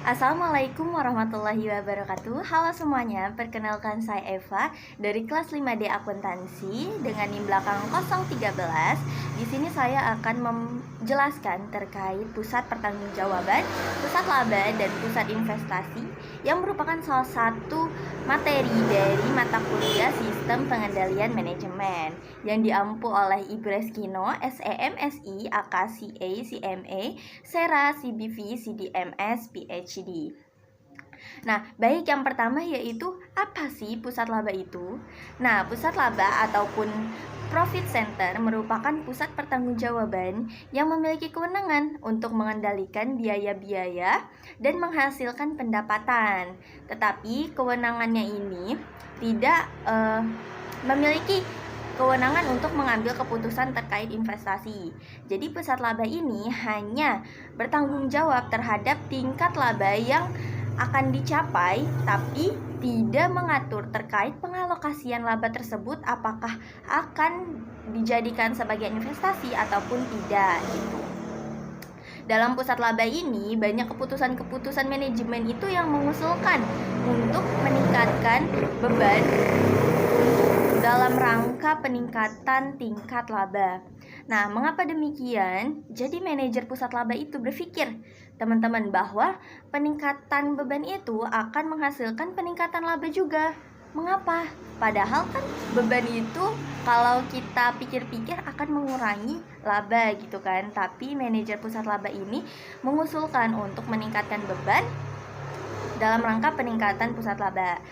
Assalamualaikum warahmatullahi wabarakatuh. Halo semuanya, perkenalkan saya Eva dari kelas 5D Akuntansi dengan NIM belakang 013. Di sini saya akan menjelaskan terkait pusat pertanggungjawaban, pusat laba dan pusat investasi yang merupakan salah satu materi dari mata kuliah Sistem Pengendalian Manajemen yang diampu oleh Ibu Reskino, SEM, SI, AK, CA, CMA, SERA, CBV, CDMS, PhD. Nah, baik yang pertama yaitu apa sih pusat laba itu? Nah, pusat laba ataupun profit center merupakan pusat pertanggungjawaban yang memiliki kewenangan untuk mengendalikan biaya-biaya dan menghasilkan pendapatan. Tetapi kewenangannya ini tidak memiliki kewenangan untuk mengambil keputusan terkait investasi. Jadi pusat laba ini hanya bertanggung jawab terhadap tingkat laba yang akan dicapai, tapi tidak mengatur terkait pengalokasian laba tersebut apakah akan dijadikan sebagai investasi ataupun tidak gitu. Dalam pusat laba ini banyak keputusan-keputusan manajemen itu yang mengusulkan untuk meningkatkan beban dalam rangka peningkatan tingkat laba. Nah, mengapa demikian? Jadi manajer pusat laba itu berpikir, teman-teman, bahwa peningkatan beban itu akan menghasilkan peningkatan laba juga. Mengapa? Padahal kan beban itu kalau kita pikir-pikir akan mengurangi laba gitu kan. Tapi manajer pusat laba ini mengusulkan untuk meningkatkan beban dalam rangka peningkatan pusat laba.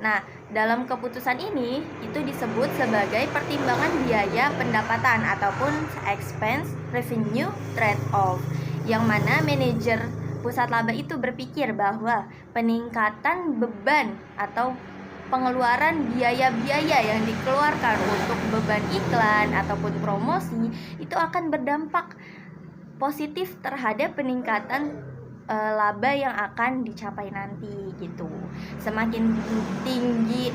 Nah, dalam keputusan ini itu disebut sebagai pertimbangan biaya pendapatan ataupun expense revenue trade-off, yang mana manajer pusat laba itu berpikir bahwa peningkatan beban atau pengeluaran biaya-biaya yang dikeluarkan untuk beban iklan ataupun promosi itu akan berdampak positif terhadap peningkatan laba yang akan dicapai nanti gitu. Semakin tinggi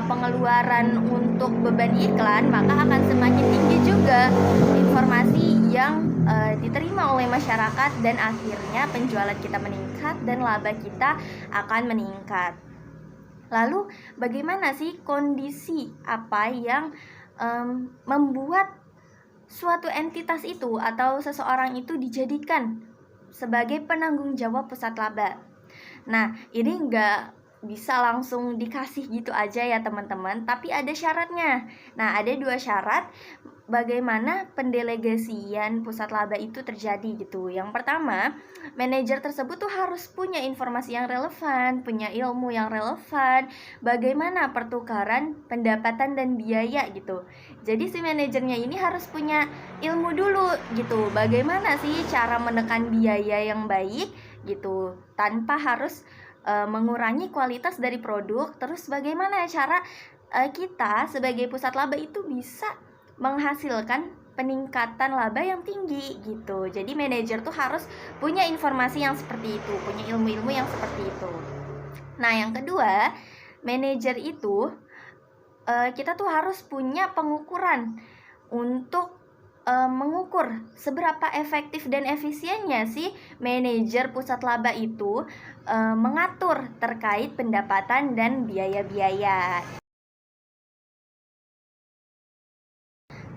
pengeluaran untuk beban iklan, maka akan semakin tinggi juga informasi yang diterima oleh masyarakat dan akhirnya penjualan kita meningkat dan laba kita akan meningkat. Lalu bagaimana sih kondisi apa yang membuat suatu entitas itu atau seseorang itu dijadikan sebagai penanggung jawab pusat laba? Nah, ini nggak bisa langsung dikasih gitu aja ya teman-teman, tapi ada syaratnya. Nah, ada 2 syarat bagaimana pendelegasian pusat laba itu terjadi gitu. Yang pertama, manajer tersebut tuh harus punya informasi yang relevan, punya ilmu yang relevan, bagaimana pertukaran pendapatan dan biaya gitu. Jadi si manajernya ini harus punya ilmu dulu gitu, bagaimana sih cara menekan biaya yang baik gitu tanpa harus mengurangi kualitas dari produk. Terus bagaimana cara kita sebagai pusat laba itu bisa menghasilkan peningkatan laba yang tinggi gitu. Jadi manajer tuh harus punya informasi yang seperti itu, punya ilmu-ilmu yang seperti itu. Nah, yang kedua, manajer itu kita tuh harus punya pengukuran untuk mengukur seberapa efektif dan efisiennya sih manajer pusat laba itu mengatur terkait pendapatan dan biaya-biaya.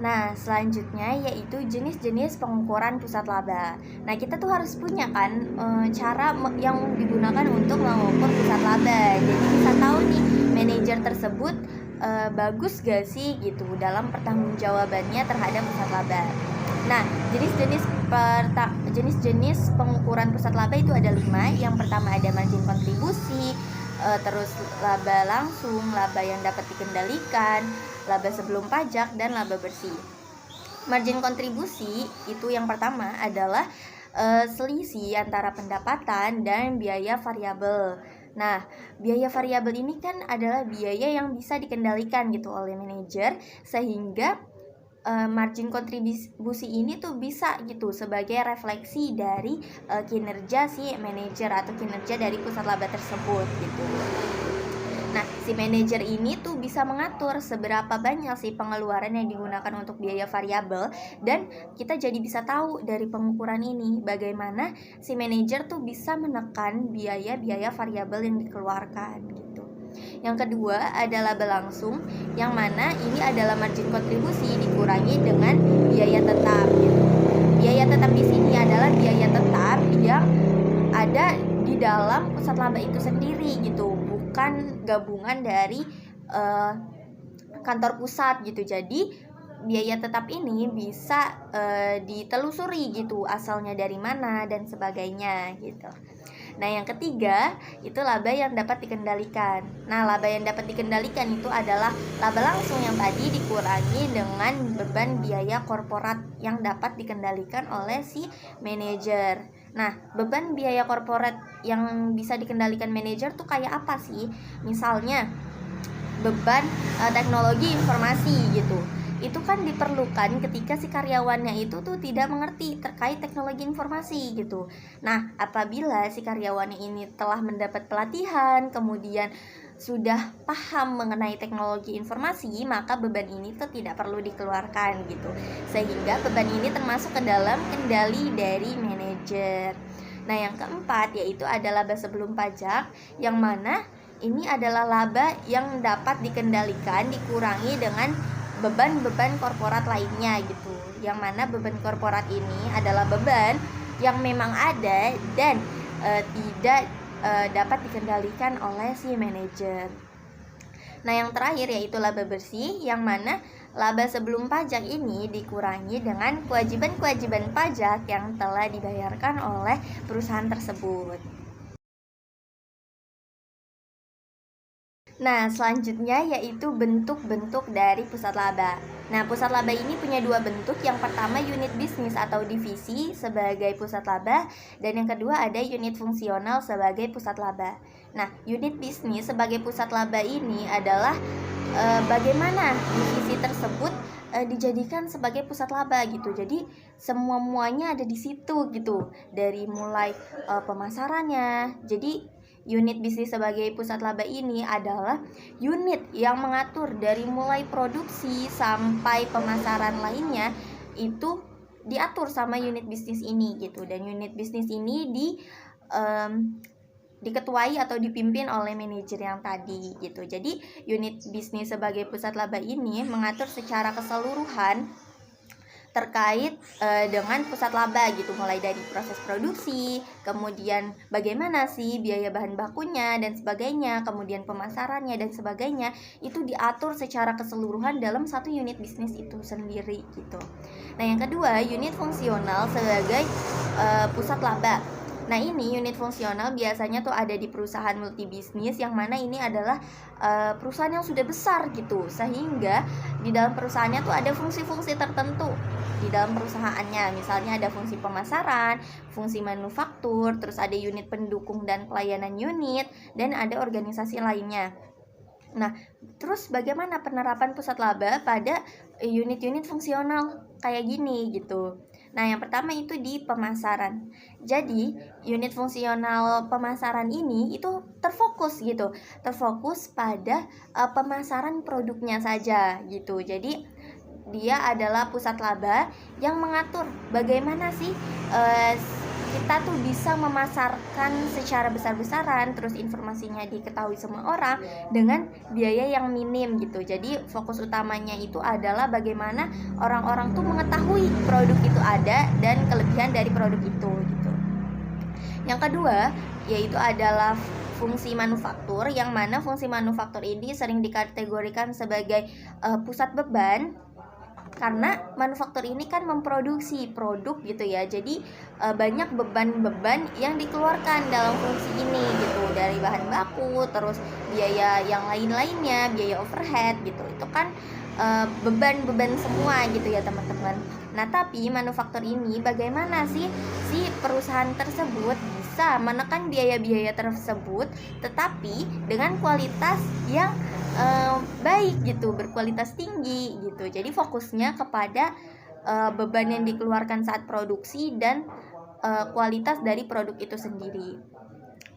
Nah, selanjutnya yaitu jenis-jenis pengukuran pusat laba. Nah, kita tuh harus punya kan cara yang digunakan untuk mengukur pusat laba. Jadi bisa tahu nih manajer tersebut bagus gak sih gitu dalam pertanggungjawabannya terhadap pusat laba. Nah, jenis-jenis pengukuran pusat laba itu ada 5. Yang pertama ada margin kontribusi, terus laba langsung, laba yang dapat dikendalikan, laba sebelum pajak, dan laba bersih. Margin kontribusi itu yang pertama adalah selisih antara pendapatan dan biaya variabel. Nah, biaya variabel ini kan adalah biaya yang bisa dikendalikan gitu oleh manajer, sehingga margin kontribusi ini tuh bisa gitu sebagai refleksi dari kinerja si manajer atau kinerja dari pusat laba tersebut gitu. Nah, si manajer ini tuh bisa mengatur seberapa banyak sih pengeluaran yang digunakan untuk biaya variabel, dan kita jadi bisa tahu dari pengukuran ini bagaimana si manajer tuh bisa menekan biaya-biaya variabel yang dikeluarkan gitu. Yang kedua ada laba langsung, yang mana ini adalah margin kontribusi dikurangi dengan biaya tetap gitu. Biaya tetap di sini adalah biaya tetap yang ada di dalam pusat laba itu sendiri gitu, bukan gabungan dari kantor pusat gitu. Jadi biaya tetap ini bisa ditelusuri gitu, asalnya dari mana dan sebagainya gitu. Nah, yang ketiga itu laba yang dapat dikendalikan. Nah, laba yang dapat dikendalikan itu adalah laba langsung yang tadi dikurangi dengan beban biaya korporat yang dapat dikendalikan oleh si manajer. Nah, beban biaya korporat yang bisa dikendalikan manajer tuh kayak apa sih? Misalnya beban teknologi informasi gitu. Itu kan diperlukan ketika si karyawannya itu tuh tidak mengerti terkait teknologi informasi gitu. Nah, apabila si karyawannya ini telah mendapat pelatihan, kemudian sudah paham mengenai teknologi informasi, maka beban ini tuh tidak perlu dikeluarkan gitu. Sehingga beban ini termasuk ke dalam kendali dari manajer. Nah, yang keempat yaitu adalah laba sebelum pajak, yang mana ini adalah laba yang dapat dikendalikan dikurangi dengan beban-beban korporat lainnya gitu. Yang mana beban korporat ini adalah beban yang memang ada dan tidak dapat dikendalikan oleh si manajer. Nah, yang terakhir yaitu laba bersih, yang mana laba sebelum pajak ini dikurangi dengan kewajiban-kewajiban pajak yang telah dibayarkan oleh perusahaan tersebut. Nah, selanjutnya yaitu bentuk-bentuk dari pusat laba. Nah, pusat laba ini punya dua bentuk. Yang pertama unit bisnis atau divisi sebagai pusat laba, dan yang kedua ada unit fungsional sebagai pusat laba. Nah, unit bisnis sebagai pusat laba ini adalah bagaimana divisi tersebut dijadikan sebagai pusat laba gitu. Jadi semua-muanya ada di situ gitu. Dari mulai pemasarannya. Jadi unit bisnis sebagai pusat laba ini adalah unit yang mengatur dari mulai produksi sampai pemasaran lainnya, itu diatur sama unit bisnis ini gitu. Dan unit bisnis ini diketuai atau dipimpin oleh manajer yang tadi gitu. Jadi unit bisnis sebagai pusat laba ini mengatur secara keseluruhan terkait dengan pusat laba gitu, mulai dari proses produksi, kemudian bagaimana sih biaya bahan bakunya dan sebagainya, kemudian pemasarannya dan sebagainya, itu diatur secara keseluruhan dalam satu unit bisnis itu sendiri gitu. Nah, yang kedua unit fungsional sebagai pusat laba. Nah, ini unit fungsional biasanya tuh ada di perusahaan multibisnis, yang mana ini adalah perusahaan yang sudah besar gitu, sehingga di dalam perusahaannya tuh ada fungsi-fungsi tertentu di dalam perusahaannya. Misalnya ada fungsi pemasaran, fungsi manufaktur, terus ada unit pendukung dan pelayanan unit, dan ada organisasi lainnya. Nah, terus bagaimana penerapan pusat laba pada unit-unit fungsional kayak gini gitu. Nah, yang pertama itu di pemasaran. Jadi, unit fungsional pemasaran ini itu terfokus gitu. Terfokus pada pemasaran produknya saja gitu. Jadi, dia adalah pusat laba yang mengatur bagaimana sih kita tuh bisa memasarkan secara besar-besaran, terus informasinya diketahui semua orang dengan biaya yang minim gitu. Jadi fokus utamanya itu adalah bagaimana orang-orang tuh mengetahui produk itu ada dan kelebihan dari produk itu gitu. Yang kedua yaitu adalah fungsi manufaktur, yang mana fungsi manufaktur ini sering dikategorikan sebagai pusat beban, karena manufaktur ini kan memproduksi produk gitu ya. Jadi banyak beban-beban yang dikeluarkan dalam fungsi ini gitu, dari bahan baku, terus biaya yang lain-lainnya, biaya overhead gitu. Itu kan beban-beban semua gitu ya teman-teman. Nah, tapi manufaktur ini bagaimana sih si perusahaan tersebut bisa menekan biaya-biaya tersebut tetapi dengan kualitas yang baik gitu, berkualitas tinggi gitu. Jadi fokusnya kepada beban yang dikeluarkan saat produksi dan kualitas dari produk itu sendiri.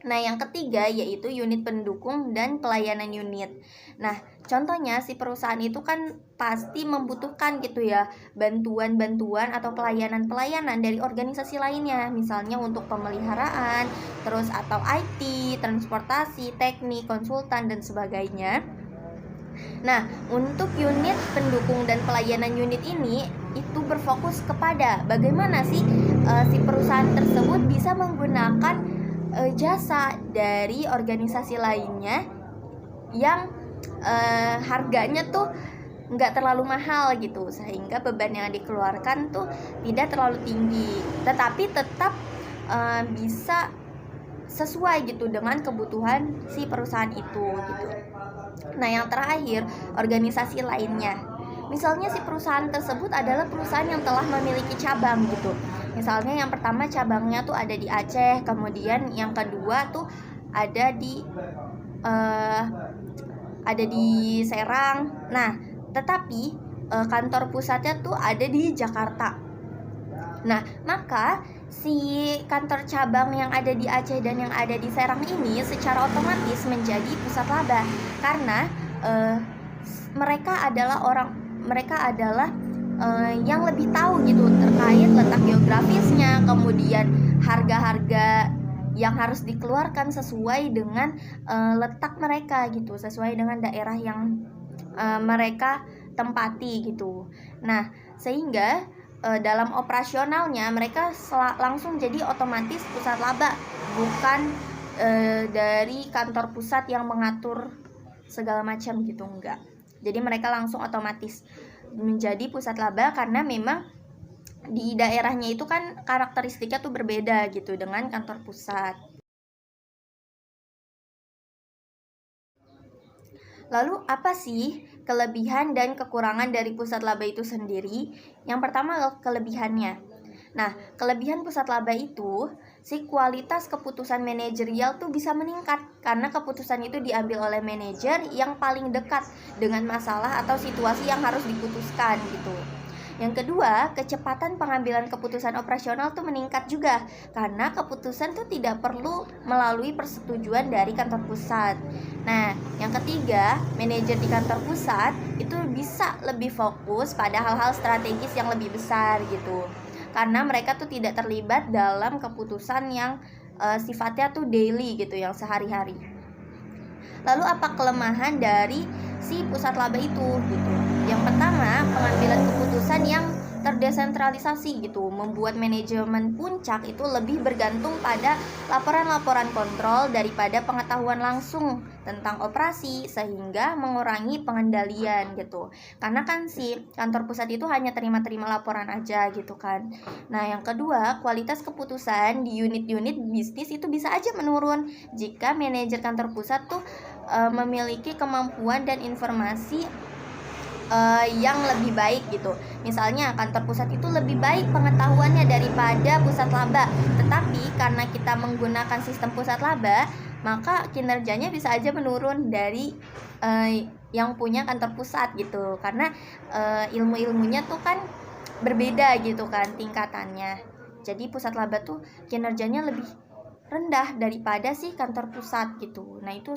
Nah, yang ketiga yaitu unit pendukung dan pelayanan unit. Nah, contohnya si perusahaan itu kan pasti membutuhkan gitu ya bantuan-bantuan atau pelayanan-pelayanan dari organisasi lainnya, misalnya untuk pemeliharaan, terus atau IT, transportasi, teknik, konsultan dan sebagainya. Nah, untuk unit pendukung dan pelayanan unit ini itu berfokus kepada bagaimana sih si perusahaan tersebut bisa menggunakan jasa dari organisasi lainnya yang harganya tuh nggak terlalu mahal gitu, sehingga beban yang dikeluarkan tuh tidak terlalu tinggi, tetapi tetap bisa sesuai gitu dengan kebutuhan si perusahaan itu gitu. Nah, yang terakhir, organisasi lainnya. Misalnya si perusahaan tersebut adalah perusahaan yang telah memiliki cabang gitu. Misalnya yang pertama cabangnya tuh ada di Aceh, kemudian yang kedua tuh ada di Serang. Nah, tetapi kantor pusatnya tuh ada di Jakarta. Nah, maka si kantor cabang yang ada di Aceh dan yang ada di Serang ini secara otomatis menjadi pusat laba karena mereka adalah yang lebih tahu gitu terkait letak geografisnya, kemudian harga-harga yang harus dikeluarkan sesuai dengan letak mereka gitu, sesuai dengan daerah yang mereka tempati gitu. Nah, sehingga dalam operasionalnya mereka langsung jadi otomatis pusat laba, bukan dari kantor pusat yang mengatur segala macam gitu, enggak. Jadi mereka langsung otomatis menjadi pusat laba karena memang di daerahnya itu kan karakteristiknya tuh berbeda gitu dengan kantor pusat. Lalu apa sih kelebihan dan kekurangan dari pusat laba itu sendiri? Yang pertama kelebihannya. Nah, kelebihan pusat laba itu si kualitas keputusan manajerial tuh bisa meningkat karena keputusan itu diambil oleh manajer yang paling dekat dengan masalah atau situasi yang harus diputuskan gitu. Yang kedua, kecepatan pengambilan keputusan operasional tuh meningkat juga karena keputusan tuh tidak perlu melalui persetujuan dari kantor pusat. Nah, yang ketiga, manajer di kantor pusat itu bisa lebih fokus pada hal-hal strategis yang lebih besar gitu. Karena mereka tuh tidak terlibat dalam keputusan yang sifatnya tuh daily gitu, yang sehari-hari. Lalu apa kelemahan dari si pusat laba itu gitu? Yang pertama, pengambilan keputusan yang terdesentralisasi gitu, membuat manajemen puncak itu lebih bergantung pada laporan-laporan kontrol daripada pengetahuan langsung tentang operasi, sehingga mengurangi pengendalian gitu. Karena kan si kantor pusat itu hanya terima-terima laporan aja gitu kan. Nah, yang kedua, kualitas keputusan di unit-unit bisnis itu bisa aja menurun jika manajer kantor pusat tuh memiliki kemampuan dan informasi yang lebih baik gitu. Misalnya kantor pusat itu lebih baik pengetahuannya daripada pusat laba, tetapi karena kita menggunakan sistem pusat laba, maka kinerjanya bisa aja menurun dari yang punya kantor pusat gitu, karena ilmu-ilmunya tuh kan berbeda gitu kan tingkatannya. Jadi pusat laba tuh kinerjanya lebih rendah daripada sih kantor pusat gitu. Nah, itu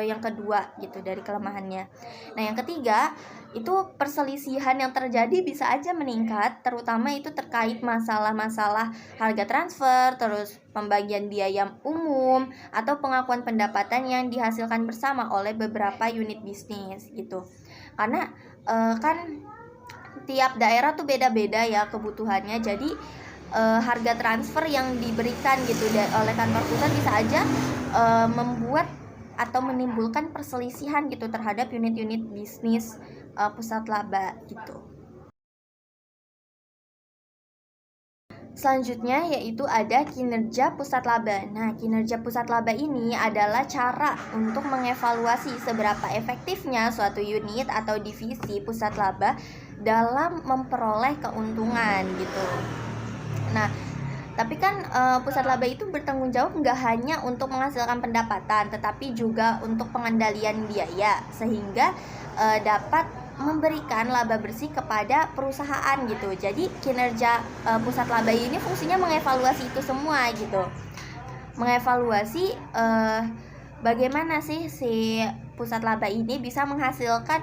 yang kedua gitu dari kelemahannya. Nah, yang ketiga itu perselisihan yang terjadi bisa aja meningkat, terutama itu terkait masalah-masalah harga transfer, terus pembagian biaya umum atau pengakuan pendapatan yang dihasilkan bersama oleh beberapa unit bisnis gitu. Karena kan tiap daerah tuh beda-beda ya kebutuhannya, jadi harga transfer yang diberikan gitu oleh kantor pusat bisa aja membuat atau menimbulkan perselisihan gitu terhadap unit-unit bisnis pusat laba gitu. Selanjutnya yaitu ada kinerja pusat laba. Nah, kinerja pusat laba ini adalah cara untuk mengevaluasi seberapa efektifnya suatu unit atau divisi pusat laba dalam memperoleh keuntungan gitu. Nah, tapi kan pusat laba itu bertanggung jawab nggak hanya untuk menghasilkan pendapatan, tetapi juga untuk pengendalian biaya, sehingga dapat memberikan laba bersih kepada perusahaan gitu. Jadi kinerja pusat laba ini fungsinya mengevaluasi itu semua gitu. mengevaluasi bagaimana sih si pusat laba ini bisa menghasilkan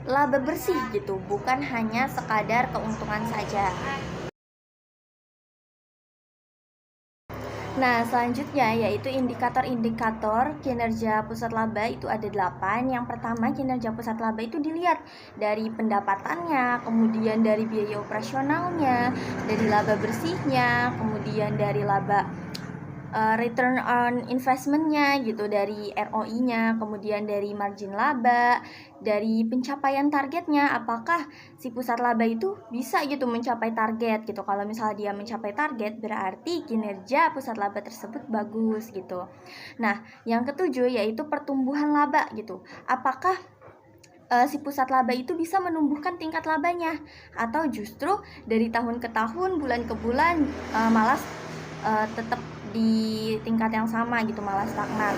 laba bersih gitu, bukan hanya sekadar keuntungan saja. Nah, selanjutnya yaitu indikator-indikator kinerja pusat laba itu ada 8. Yang pertama, kinerja pusat laba itu dilihat dari pendapatannya, kemudian dari biaya operasionalnya, dari laba bersihnya, kemudian dari laba return on investment-nya gitu, dari ROI-nya, kemudian dari margin laba, dari pencapaian targetnya, apakah si pusat laba itu bisa gitu mencapai target gitu. Kalau misalnya dia mencapai target, berarti kinerja pusat laba tersebut bagus gitu. Nah, yang ketujuh yaitu pertumbuhan laba gitu. Apakah si pusat laba itu bisa menumbuhkan tingkat labanya, atau justru dari tahun ke tahun, bulan ke bulan malah tetap di tingkat yang sama gitu, malah stagnan.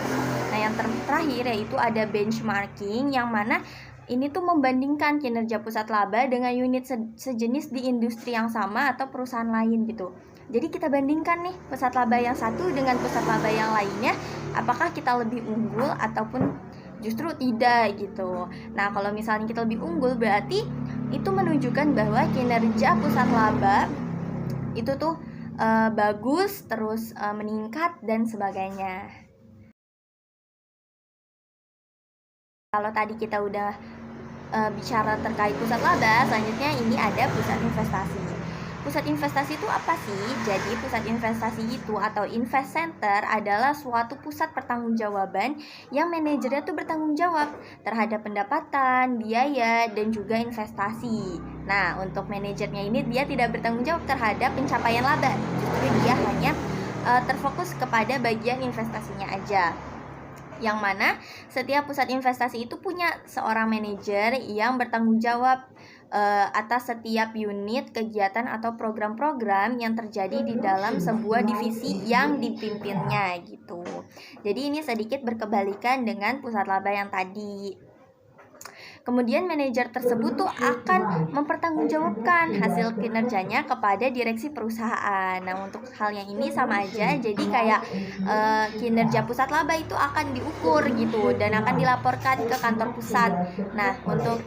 Nah, yang terakhir yaitu ada benchmarking, yang mana ini tuh membandingkan kinerja pusat laba dengan unit sejenis di industri yang sama atau perusahaan lain gitu. Jadi kita bandingkan nih pusat laba yang satu dengan pusat laba yang lainnya, apakah kita lebih unggul ataupun justru tidak gitu. Nah, kalau misalnya kita lebih unggul, berarti itu menunjukkan bahwa kinerja pusat laba itu tuh bagus, terus meningkat dan sebagainya. Kalau tadi kita udah bicara terkait pusat laba, selanjutnya ini ada pusat investasi. Pusat investasi itu apa sih? Jadi pusat investasi itu atau invest center adalah suatu pusat pertanggungjawaban yang manajernya tuh bertanggung jawab terhadap pendapatan, biaya, dan juga investasi. Nah, untuk manajernya ini dia tidak bertanggung jawab terhadap pencapaian laba, justru dia hanya terfokus kepada bagian investasinya aja. Yang mana setiap pusat investasi itu punya seorang manajer yang bertanggung jawab atas setiap unit kegiatan atau program-program yang terjadi di dalam sebuah divisi yang dipimpinnya gitu. Jadi ini sedikit berkebalikan dengan pusat laba yang tadi. Kemudian manajer tersebut tuh akan mempertanggungjawabkan hasil kinerjanya kepada direksi perusahaan. Nah, untuk hal yang ini sama aja, jadi kayak kinerja pusat laba itu akan diukur gitu dan akan dilaporkan ke kantor pusat. Nah, untuk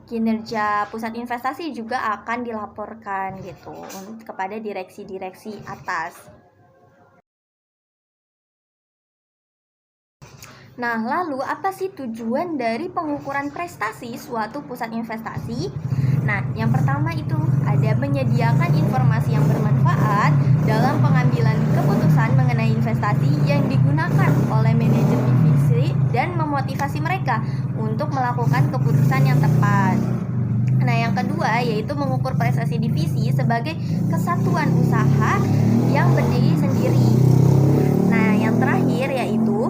kinerja pusat investasi juga akan dilaporkan gitu kepada direksi-direksi atas. Nah, lalu apa sih tujuan dari pengukuran prestasi suatu pusat investasi? Nah, yang pertama itu ada menyediakan informasi yang bermanfaat dalam pengambilan keputusan mengenai investasi yang digunakan oleh manajer divisi dan memotivasi mereka untuk melakukan keputusan yang tepat. Nah, yang kedua yaitu mengukur prestasi divisi sebagai kesatuan usaha yang berdiri sendiri. Nah, yang terakhir yaitu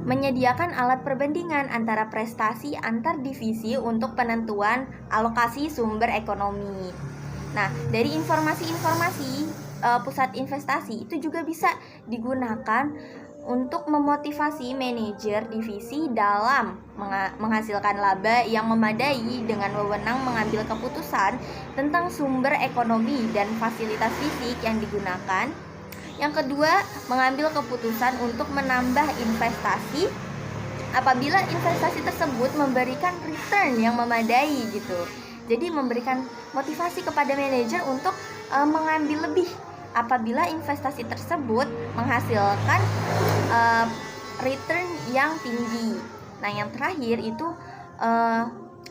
menyediakan alat perbandingan antara prestasi antar divisi untuk penentuan alokasi sumber ekonomi. Nah, dari informasi-informasi pusat investasi itu juga bisa digunakan untuk memotivasi manajer divisi dalam menghasilkan laba yang memadai dengan wewenang mengambil keputusan tentang sumber ekonomi dan fasilitas fisik yang digunakan. Yang kedua, mengambil keputusan untuk menambah investasi apabila investasi tersebut memberikan return yang memadai gitu. Jadi memberikan motivasi kepada manajer untuk mengambil lebih apabila investasi tersebut menghasilkan return yang tinggi. Nah, yang terakhir itu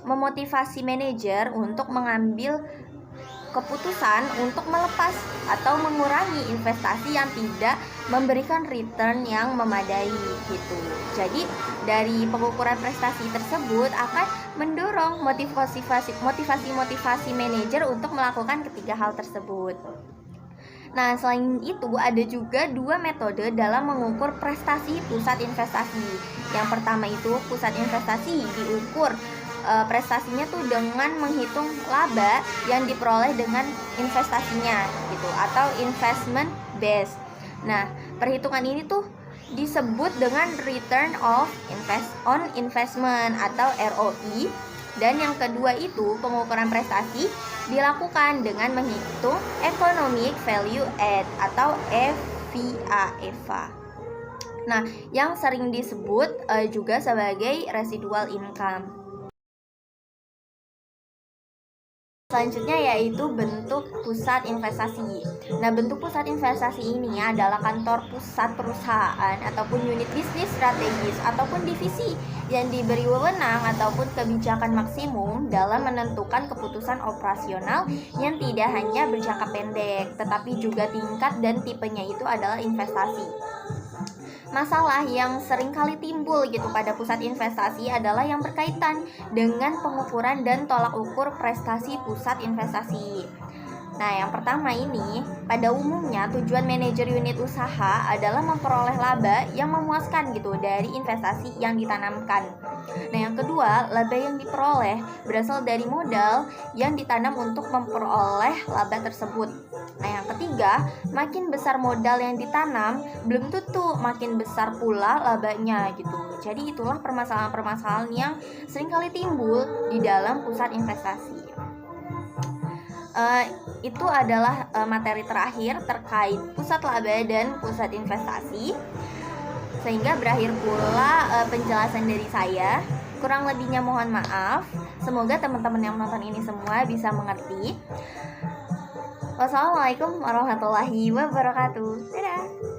memotivasi manajer untuk mengambil keputusan untuk melepas atau mengurangi investasi yang tidak memberikan return yang memadai gitu. Jadi dari pengukuran prestasi tersebut akan mendorong motivasi manajer untuk melakukan ketiga hal tersebut. Nah, selain itu ada juga dua metode dalam mengukur prestasi pusat investasi. Yang pertama itu pusat investasi diukur prestasinya tuh dengan menghitung laba yang diperoleh dengan investasinya gitu, atau investment base. Nah, perhitungan ini tuh disebut dengan return on investment atau ROI. Dan yang kedua itu pengukuran prestasi dilakukan dengan menghitung economic value add atau EVA via EVA. Nah, yang sering disebut juga sebagai residual income. Selanjutnya yaitu bentuk pusat investasi. Nah, bentuk pusat investasi ini adalah kantor pusat perusahaan ataupun unit bisnis strategis ataupun divisi yang diberi wewenang ataupun kebijakan maksimum dalam menentukan keputusan operasional yang tidak hanya berjangka pendek, tetapi juga tingkat dan tipenya itu adalah investasi. Masalah yang sering kali timbul gitu pada pusat investasi adalah yang berkaitan dengan pengukuran dan tolak ukur prestasi pusat investasi. Nah, yang pertama ini, pada umumnya tujuan manajer unit usaha adalah memperoleh laba yang memuaskan gitu dari investasi yang ditanamkan. Nah, yang kedua, laba yang diperoleh berasal dari modal yang ditanam untuk memperoleh laba tersebut. Nah, yang ketiga, makin besar modal yang ditanam, belum tentu makin besar pula labanya gitu. Jadi itulah permasalahan-permasalahan yang seringkali timbul di dalam pusat investasi. Itu adalah materi terakhir terkait pusat laba dan pusat investasi. Sehingga berakhir pula penjelasan dari saya. Kurang lebihnya mohon maaf. Semoga teman-teman yang menonton ini semua bisa mengerti. Wassalamualaikum warahmatullahi wabarakatuh. Dadah.